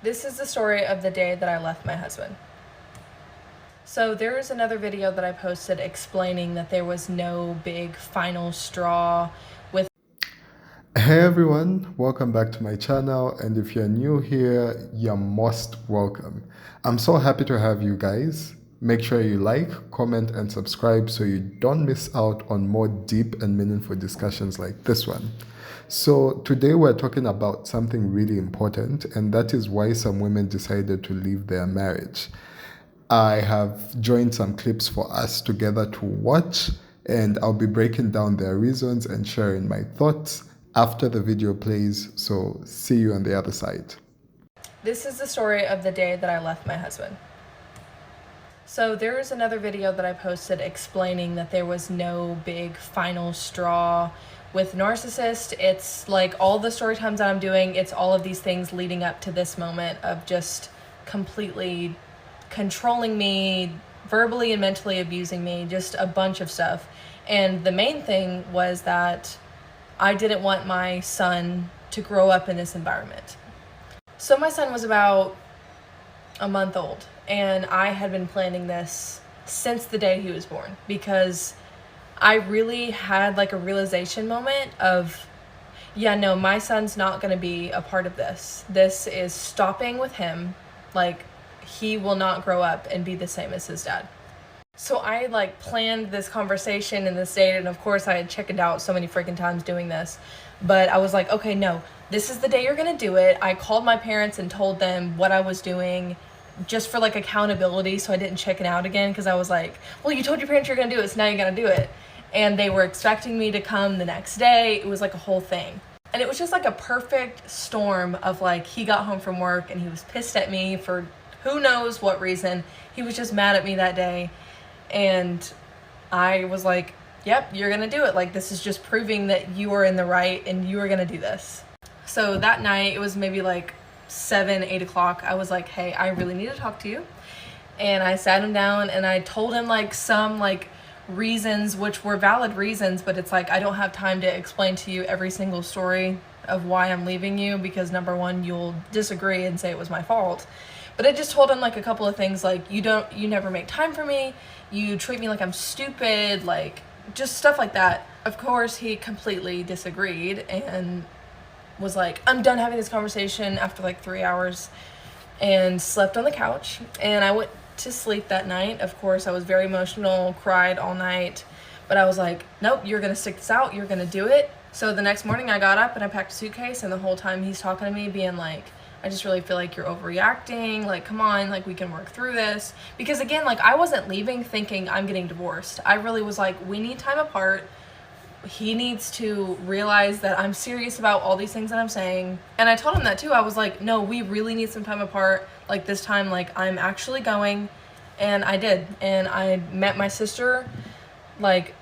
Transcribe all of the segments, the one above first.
This is the story of the day that I left my husband. So there is another video that I posted explaining that there was no big final straw with. Hey everyone, welcome back to my channel, and if you're new here, you're most welcome. I'm so happy to have you guys. Make sure you like, comment, and subscribe so you don't miss out on more deep and meaningful discussions like this one. So today we're talking about something really important, and that is why some women decided to leave their marriage. I have joined some clips for us together to watch, and I'll be breaking down their reasons and sharing my thoughts after the video plays. So, see you on the other side. This is the story of the day that I left my husband. So there is another video that I posted explaining that there was no big final straw with Narcissist. It's like all the story times that I'm doing, it's all of these things leading up to this moment of just completely controlling me, verbally and mentally abusing me, just a bunch of stuff. And the main thing was that I didn't want my son to grow up in this environment. So my son was about a month old, and I had been planning this since the day he was born because I really had like a realization moment of, yeah, no, my son's not going to be a part of this. This is stopping with him. Like, he will not grow up and be the same as his dad. So I like planned this conversation and this date, and of course I had chickened out so many freaking times doing this. But I was like, okay, no, this is the day you're gonna do it. I called my parents and told them what I was doing just for like accountability so I didn't chicken out again, because I was like, well, you told your parents you're gonna do it, so now you're gonna do it. And they were expecting me to come the next day. It was like a whole thing. And it was just like a perfect storm of like, he got home from work and he was pissed at me for who knows what reason. He was just mad at me that day. And I was like, yep, you're gonna do it. Like, this is just proving that you are in the right and you are gonna do this. So that night, it was maybe like 7, 8 o'clock. I was like, hey, I really need to talk to you. And I sat him down and I told him like some like reasons, which were valid reasons, but it's like I don't have time to explain to you every single story of why I'm leaving you, because number one, you'll disagree and say it was my fault. But I just told him like a couple of things, like you never make time for me, you treat me like I'm stupid, like just stuff like that. Of course, he completely disagreed and was like, I'm done having this conversation after like 3 hours, and slept on the couch. And I went to sleep that night. Of course, I was very emotional, cried all night, but I was like, nope, you're gonna stick this out, you're gonna do it. So the next morning I got up and I packed a suitcase, and the whole time he's talking to me being like, I just really feel like you're overreacting, like come on, like we can work through this. Because again, like I wasn't leaving thinking I'm getting divorced. I really was like, we need time apart. He needs to realize that I'm serious about all these things that I'm saying. And I told him that too. I was like, no, we really need some time apart. Like this time, like I'm actually going. And I did. And I met my sister like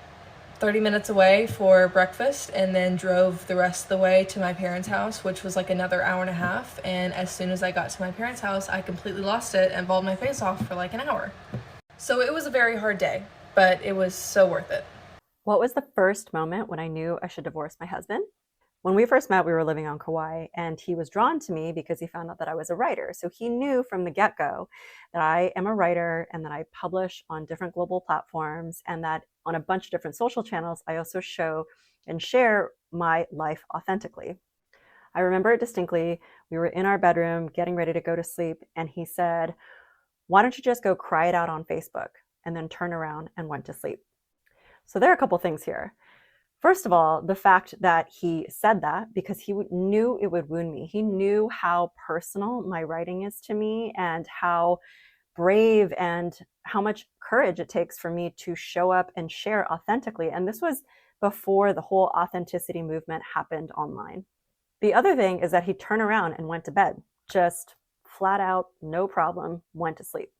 30 minutes away for breakfast, and then drove the rest of the way to my parents' house, which was like another hour and a half. And as soon as I got to my parents' house, I completely lost it and bawled my face off for like an hour. So it was a very hard day, but it was so worth it. What was the first moment when I knew I should divorce my husband? When we first met, we were living on Kauai, and he was drawn to me because he found out that I was a writer. So he knew from the get-go that I am a writer and that I publish on different global platforms, and that on a bunch of different social channels, I also show and share my life authentically. I remember it distinctly. We were in our bedroom getting ready to go to sleep, and he said, why don't you just go cry it out on Facebook, and then turn around and went to sleep. So there are a couple things here. First of all, the fact that he said that because he knew it would wound me. He knew how personal my writing is to me and how brave and how much courage it takes for me to show up and share authentically. And this was before the whole authenticity movement happened online. The other thing is that he turned around and went to bed, just flat out, no problem, went to sleep.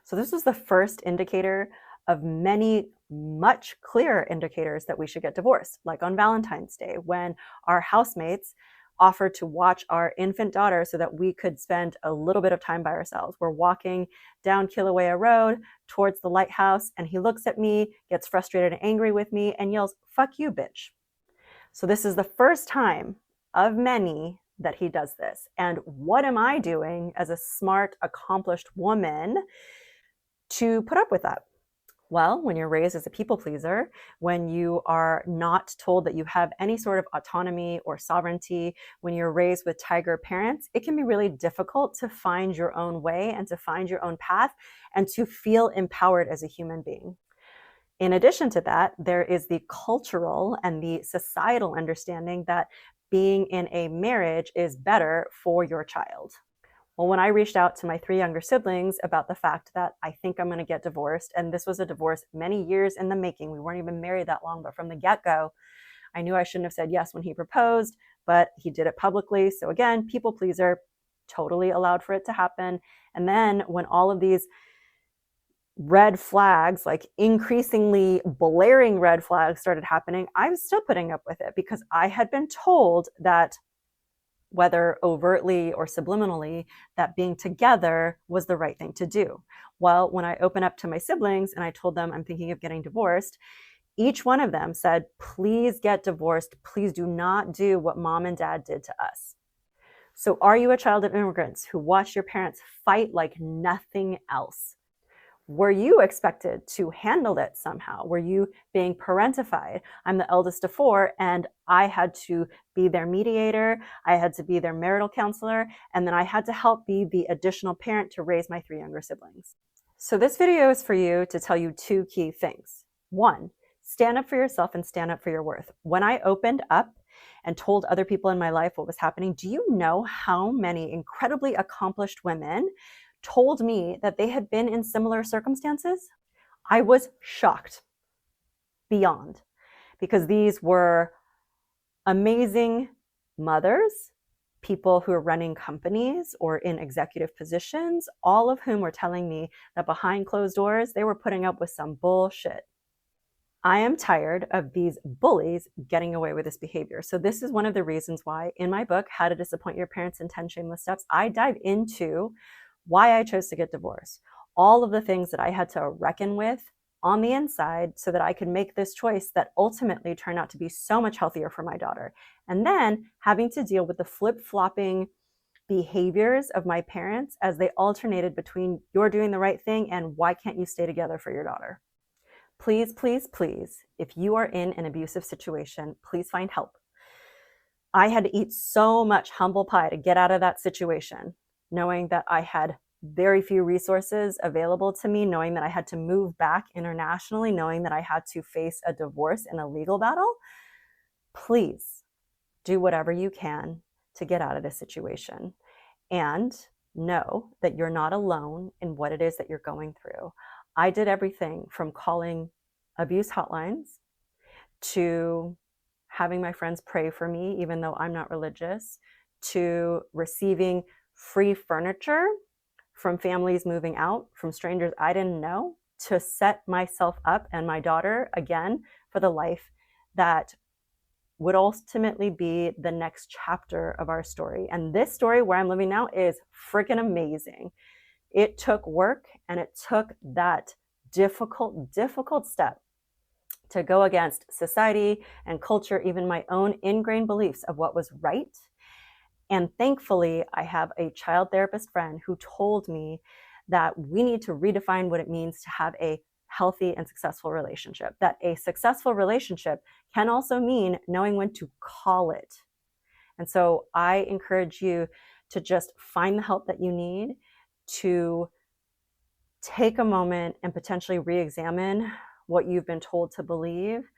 So this was the first indicator of many much clearer indicators that we should get divorced, like on Valentine's Day, when our housemates offered to watch our infant daughter so that we could spend a little bit of time by ourselves. We're walking down Kilauea Road towards the lighthouse, and he looks at me, gets frustrated and angry with me, and yells, "Fuck you, bitch." So this is the first time of many that he does this? And what am I doing as a smart, accomplished woman to put up with that? Well, when you're raised as a people pleaser, when you are not told that you have any sort of autonomy or sovereignty, when you're raised with tiger parents, it can be really difficult to find your own way and to find your own path and to feel empowered as a human being. In addition to that, there is the cultural and the societal understanding that being in a marriage is better for your child. Well, when I reached out to my 3 younger siblings about the fact that I think I'm going to get divorced, and this was a divorce many years in the making, we weren't even married that long, but from the get-go, I knew I shouldn't have said yes when he proposed, but he did it publicly. So again, people pleaser, totally allowed for it to happen. And then when all of these red flags, like increasingly blaring red flags, started happening, I was still putting up with it because I had been told that, whether overtly or subliminally, that being together was the right thing to do. Well, when I opened up to my siblings and I told them I'm thinking of getting divorced, each one of them said, please get divorced. Please do not do what mom and dad did to us. So are you a child of immigrants who watched your parents fight like nothing else? Were you expected to handle it somehow? Were you being parentified? I'm the eldest of 4, and I had to be their mediator. I had to be their marital counselor, and then I had to help be the additional parent to raise my 3 younger siblings. So this video is for you to tell you 2 key things. 1, stand up for yourself and stand up for your worth. When I opened up and told other people in my life what was happening, do you know how many incredibly accomplished women told me that they had been in similar circumstances? I was shocked beyond, because these were amazing mothers, people who are running companies or in executive positions, all of whom were telling me that behind closed doors, they were putting up with some bullshit. I am tired of these bullies getting away with this behavior. So this is one of the reasons why in my book, How to Disappoint Your Parents in 10 Shameless Steps, I dive into why I chose to get divorced, all of the things that I had to reckon with on the inside so that I could make this choice that ultimately turned out to be so much healthier for my daughter. And then having to deal with the flip-flopping behaviors of my parents as they alternated between you're doing the right thing and why can't you stay together for your daughter? Please, please, please, if you are in an abusive situation, please find help. I had to eat so much humble pie to get out of that situation, knowing that I had very few resources available to me, knowing that I had to move back internationally, knowing that I had to face a divorce and a legal battle. Please do whatever you can to get out of this situation, and know that you're not alone in what it is that you're going through. I did everything from calling abuse hotlines to having my friends pray for me, even though I'm not religious, to receiving free furniture from families moving out, from strangers I didn't know, to set myself up and my daughter again for the life that would ultimately be the next chapter of our story. And this story where I'm living now is freaking amazing. It took work, and it took that difficult step to go against society and culture, even my own ingrained beliefs of what was right. And thankfully, I have a child therapist friend who told me that we need to redefine what it means to have a healthy and successful relationship. That a successful relationship can also mean knowing when to call it. And so I encourage you to just find the help that you need, to take a moment and potentially re-examine what you've been told to believe,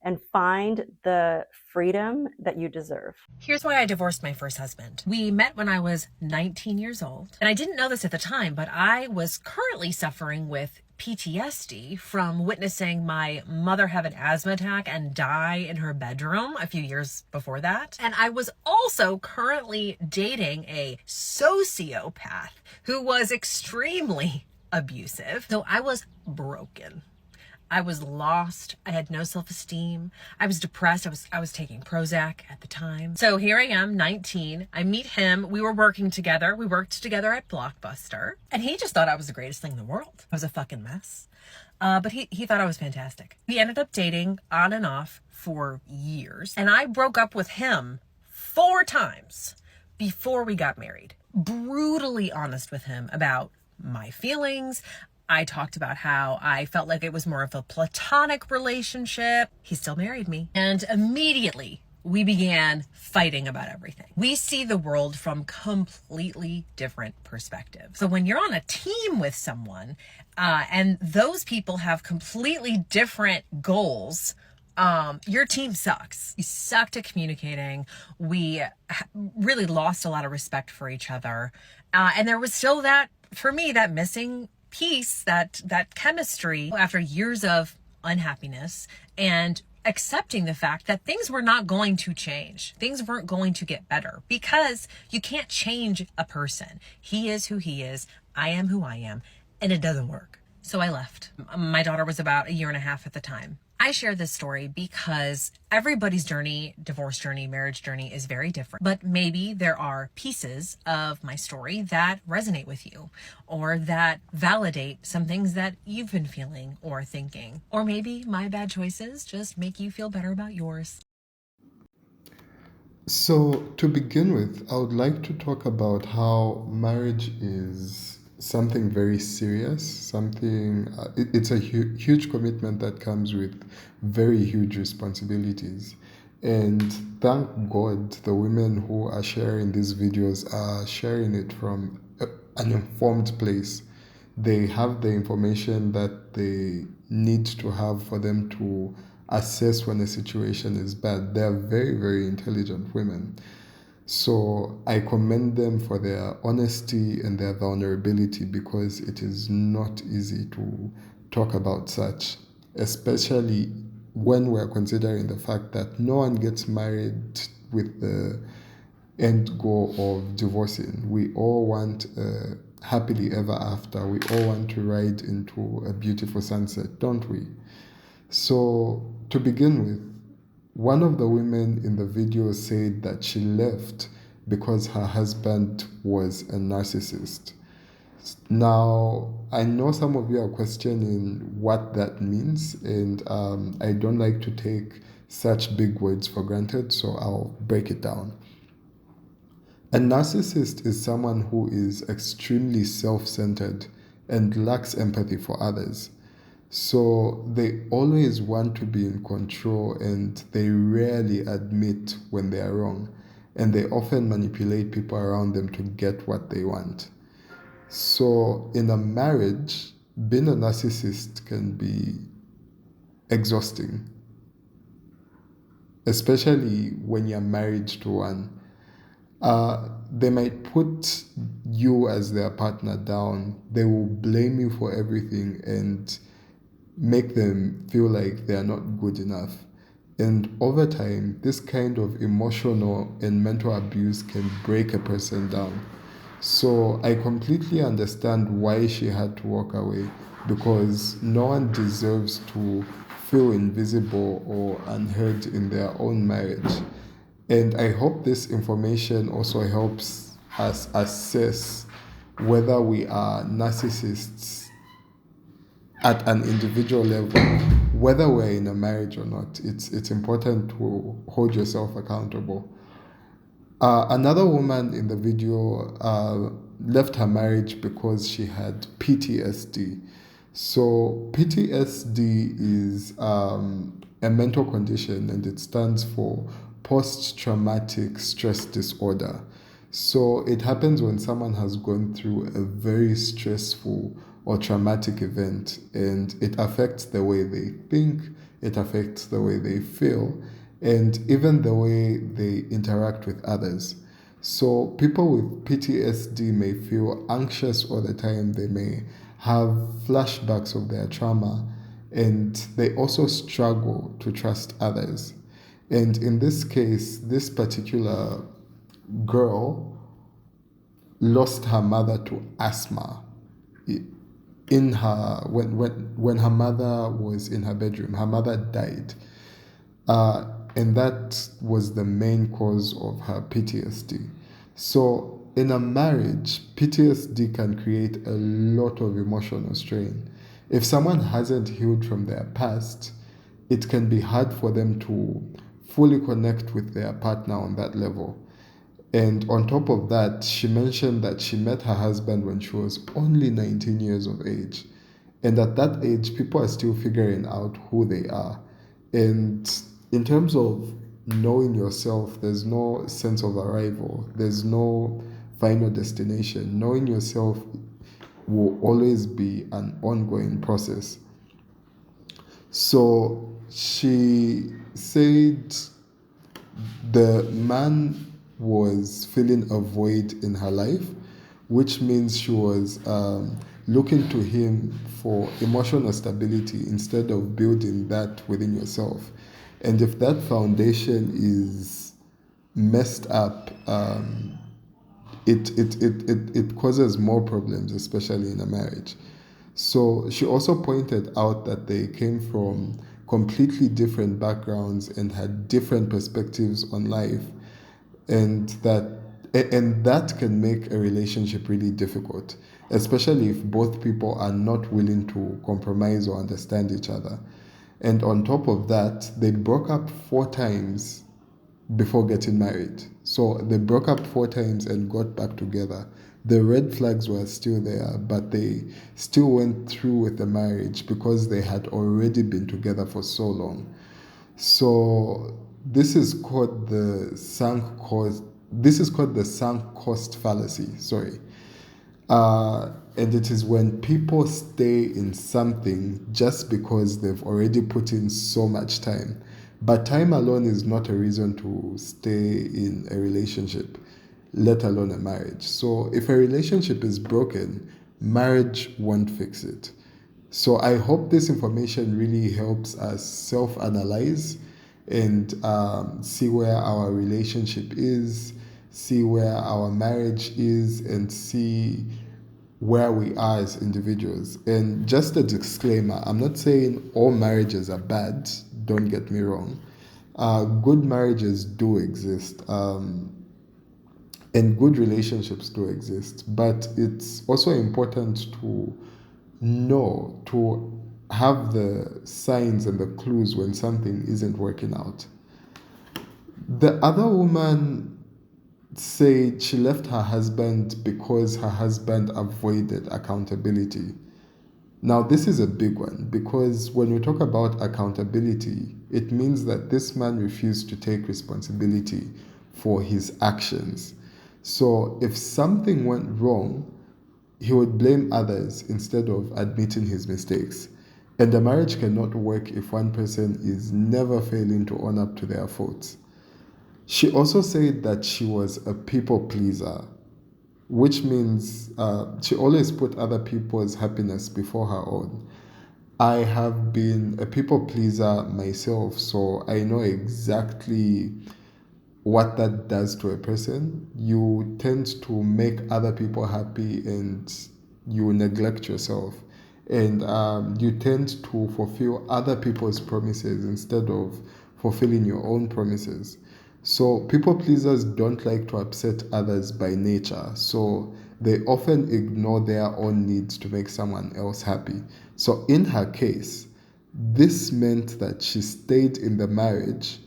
and find the freedom that you deserve. Here's why I divorced my first husband. We met when I was 19 years old. And I didn't know this at the time, but I was currently suffering with PTSD from witnessing my mother have an asthma attack and die in her bedroom a few years before that. And I was also currently dating a sociopath who was extremely abusive. So I was broken. I was lost. I had no self-esteem. I was depressed. I was taking Prozac at the time. So here I am, 19. I meet him. We were working together. We worked together at Blockbuster. And he just thought I was the greatest thing in the world. I was a fucking mess. But he thought I was fantastic. We ended up dating on and off for years. And I broke up with him 4 times before we got married. Brutally honest with him about my feelings. I talked about how I felt like it was more of a platonic relationship. He still married me. And immediately we began fighting about everything. We see the world from completely different perspectives. So when you're on a team with someone and those people have completely different goals, your team sucks. We sucked at communicating. We really lost a lot of respect for each other. And there was still that, for me, that missing piece, that chemistry after years of unhappiness and accepting the fact that things were not going to change. Things weren't going to get better because you can't change a person. He is who he is. I am who I am. And it doesn't work. So I left. My daughter was about 1.5 years at the time. I share this story because everybody's journey, divorce journey, marriage journey is very different. But maybe there are pieces of my story that resonate with you or that validate some things that you've been feeling or thinking. Or maybe my bad choices just make you feel better about yours. So, to begin with, I would like to talk about how marriage is something very serious, it's a huge commitment that comes with very huge responsibilities. And thank God the women who are sharing these videos are sharing it from an informed place. They have the information that they need to have for them to assess when a situation is bad. They are very, very intelligent women. So I commend them for their honesty and their vulnerability because it is not easy to talk about such, especially when we're considering the fact that no one gets married with the end goal of divorcing. We all want happily ever after. We all want to ride into a beautiful sunset, don't we? So to begin with, one of the women in the video said that she left because her husband was a narcissist. Now, I know some of you are questioning what that means, and I don't like to take such big words for granted, so I'll break it down. A narcissist is someone who is extremely self-centered and lacks empathy for others. So they always want to be in control and they rarely admit when they are wrong. And they often manipulate people around them to get what they want. So in a marriage, being a narcissist can be exhausting, especially when you're married to one. They might put you as their partner down. They will blame you for everything and make them feel like they are not good enough. And over time, this kind of emotional and mental abuse can break a person down. So I completely understand why she had to walk away, because no one deserves to feel invisible or unheard in their own marriage. And I hope this information also helps us assess whether we are narcissists at an individual level, whether we're in a marriage or not. It's important to hold yourself accountable. Another woman in the video left her marriage because she had PTSD. So PTSD is a mental condition, and it stands for post-traumatic stress disorder. So it happens when someone has gone through a very stressful or traumatic event, and it affects the way they think, it affects the way they feel, and even the way they interact with others. So people with PTSD may feel anxious all the time. They may have flashbacks of their trauma, and they also struggle to trust others. And in this case, this particular girl lost her mother to asthma in her when her mother was in her bedroom. Her mother died, and that was the main cause of her PTSD. So in a marriage, PTSD can create a lot of emotional strain. If someone hasn't healed from their past, it can be hard for them to fully connect with their partner on that level. And on top of that, she mentioned that she met her husband when she was only 19 years of age. And at that age, people are still figuring out who they are. And in terms of knowing yourself, there's no sense of arrival, there's no final destination. Knowing yourself will always be an ongoing process. So she said the man was filling a void in her life, which means she was looking to him for emotional stability instead of building that within yourself. And if that foundation is messed up, it causes more problems, especially in a marriage. So she also pointed out that they came from completely different backgrounds and had different perspectives on life, and that can make a relationship really difficult, especially if both people are not willing to compromise or understand each other. And on top of that, they broke up 4 times before getting married. So they broke up 4 times and got back together. The red flags were still there, but they still went through with the marriage because they had already been together for so long. So this is called the sunk cost. This is called the sunk cost fallacy. Sorry. And it is when people stay in something just because they've already put in so much time. But time alone is not a reason to stay in a relationship, let alone a marriage. So if a relationship is broken, marriage won't fix it. So I hope this information really helps us self-analyze and see where our relationship is, see where our marriage is, and see where we are as individuals. And just a disclaimer, I'm not saying all marriages are bad, don't get me wrong. Good marriages do exist, and good relationships do exist, but it's also important to know, to have the signs and the clues when something isn't working out. The other woman said she left her husband because her husband avoided accountability. Now, this is a big one because when we talk about accountability, it means that this man refused to take responsibility for his actions. So, if something went wrong, he would blame others instead of admitting his mistakes. And a marriage cannot work if one person is never failing to own up to their faults. She also said that she was a people pleaser, which means she always put other people's happiness before her own. I have been a people pleaser myself, so I know exactly what that does to a person. You tend to make other people happy and you neglect yourself. And you tend to fulfill other people's promises instead of fulfilling your own promises. So people pleasers don't like to upset others by nature. So they often ignore their own needs to make someone else happy. So in her case, this meant that she stayed in the marriage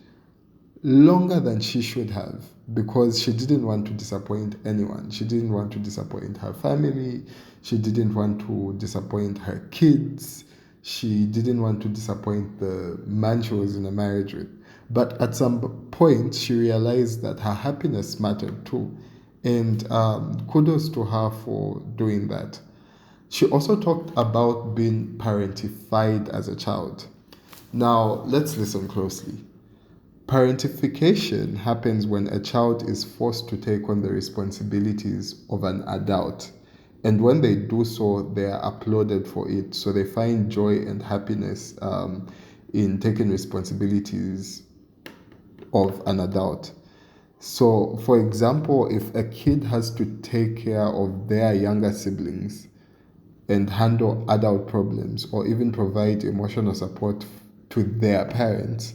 longer than she should have because she didn't want to disappoint anyone. She didn't want to disappoint her family. She didn't want to disappoint her kids. She didn't want to disappoint the man she was in a marriage with. But at some point, she realized that her happiness mattered too. And kudos to her for doing that. She also talked about being parentified as a child. Now, let's listen closely. Parentification happens when a child is forced to take on the responsibilities of an adult. And when they do so, they are applauded for it. So they find joy and happiness in taking responsibilities of an adult. So, for example, if a kid has to take care of their younger siblings and handle adult problems or even provide emotional support to their parents,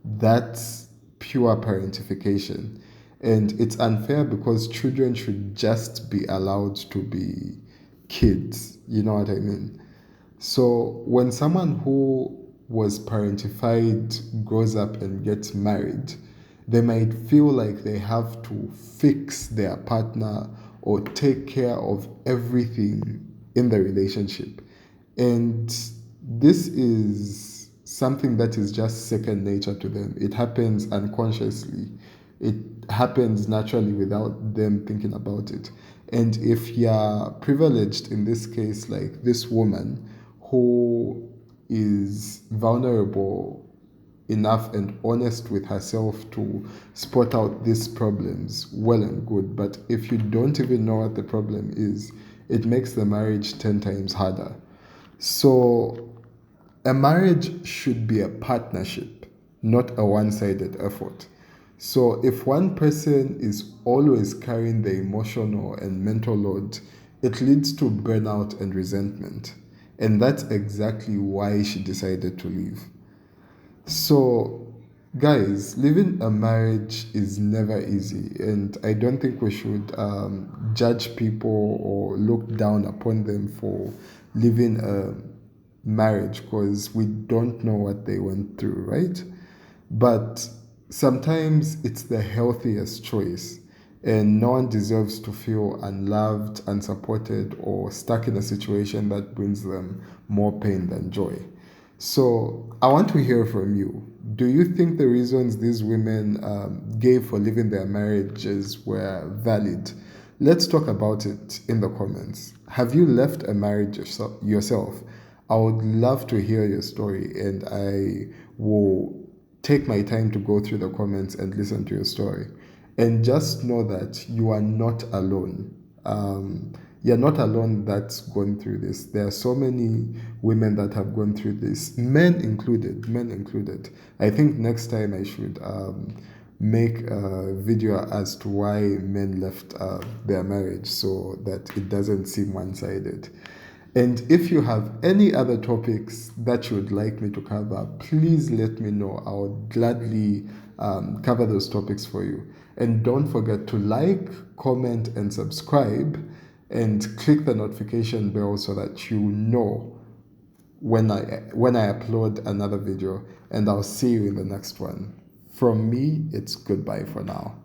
that's pure parentification. And it's unfair because children should just be allowed to be kids. You know what I mean? So when someone who was parentified grows up and gets married, They might feel like they have to fix their partner or take care of everything in the relationship. And this is something that is just second nature to them. It happens unconsciously. It happens naturally without them thinking about it. And if you're privileged in this case, like this woman who is vulnerable enough and honest with herself to spot out these problems, well and good. But if you don't even know what the problem is, it makes the marriage 10 times harder. So a marriage should be a partnership, not a one-sided effort. So if one person is always carrying the emotional and mental load, it leads to burnout and resentment. And that's exactly why she decided to leave. So, guys, living a marriage is never easy, and I don't think we should judge people or look down upon them for living a marriage because we don't know what they went through, right? But sometimes it's the healthiest choice, and no one deserves to feel unloved, unsupported, or stuck in a situation that brings them more pain than joy. So I want to hear from you. Do you think the reasons these women gave for leaving their marriages were valid? Let's talk about it in the comments. Have you left a marriage yourself? I would love to hear your story, and I will take my time to go through the comments and listen to your story. And just know that you are not alone. You're not alone that's going through this. There are so many women that have gone through this, men included. Men included. I think next time I should make a video as to why men left their marriage so that it doesn't seem one-sided. And if you have any other topics that you would like me to cover, please let me know. I would gladly cover those topics for you. And don't forget to like, comment, and subscribe, and click the notification bell so that you know when I upload another video. And I'll see you in the next one. From me, it's goodbye for now.